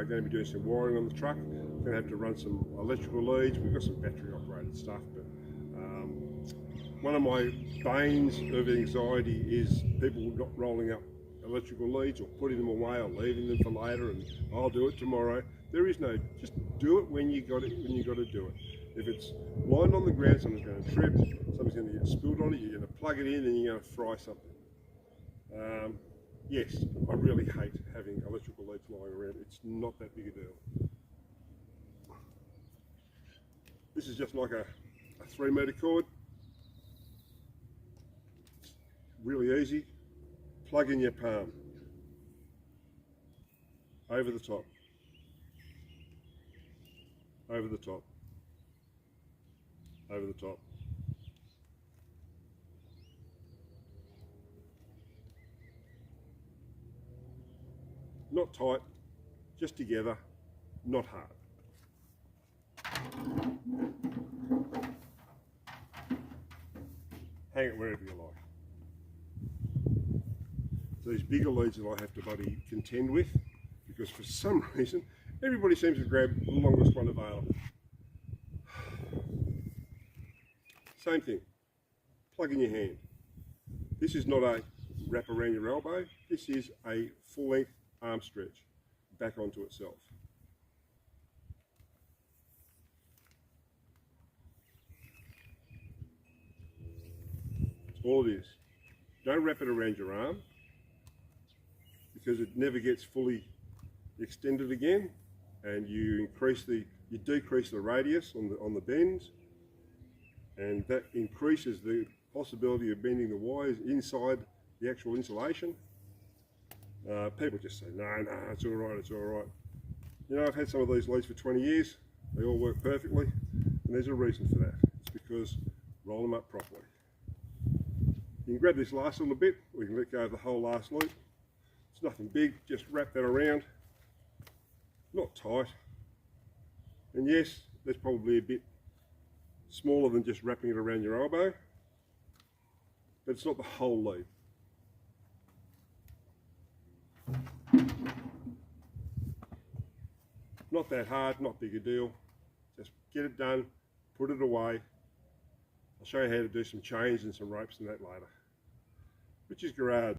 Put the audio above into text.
going to be doing some wiring on the truck. We're going to have to run some electrical leads. We've got some battery operated stuff, but one of my banes of anxiety is people not rolling up electrical leads or putting them away or leaving them for later and I'll do it tomorrow. There is no, just do it when you got it, when you got to do it. If it's lying on the ground, someone's going to trip, something's going to get spilled on it, you're going to plug it in and you're going to fry something. Yes, I really hate having electrical leads lying around. It's not that big a deal. This is just like a 3-metre cord. It's really easy. Plug in your palm. Over the top. Over the top. Over the top. Not tight, just together, not hard. Hang it wherever you like. These bigger leads that I have to bloody contend with, because for some reason everybody seems to grab the longest one available. Same thing, plug in your hand. This is not a wrap around your elbow, this is a full length arm stretch back onto itself. That's all it is. Don't wrap it around your arm because it never gets fully extended again, and you decrease the radius on the bends, and that increases the possibility of bending the wires inside the actual insulation. People just say, no, it's all right, it's all right. You know, I've had some of these leads for 20 years. They all work perfectly, and there's a reason for that. It's because roll them up properly. You can grab this last little bit, or you can let go of the whole last loop. It's nothing big, just wrap that around. Not tight. And yes, that's probably a bit smaller than just wrapping it around your elbow, but it's not the whole lead. Not that hard, not big a deal. Just get it done, put it away. I'll show you how to do some chains and some ropes and that later. Rich's Garage.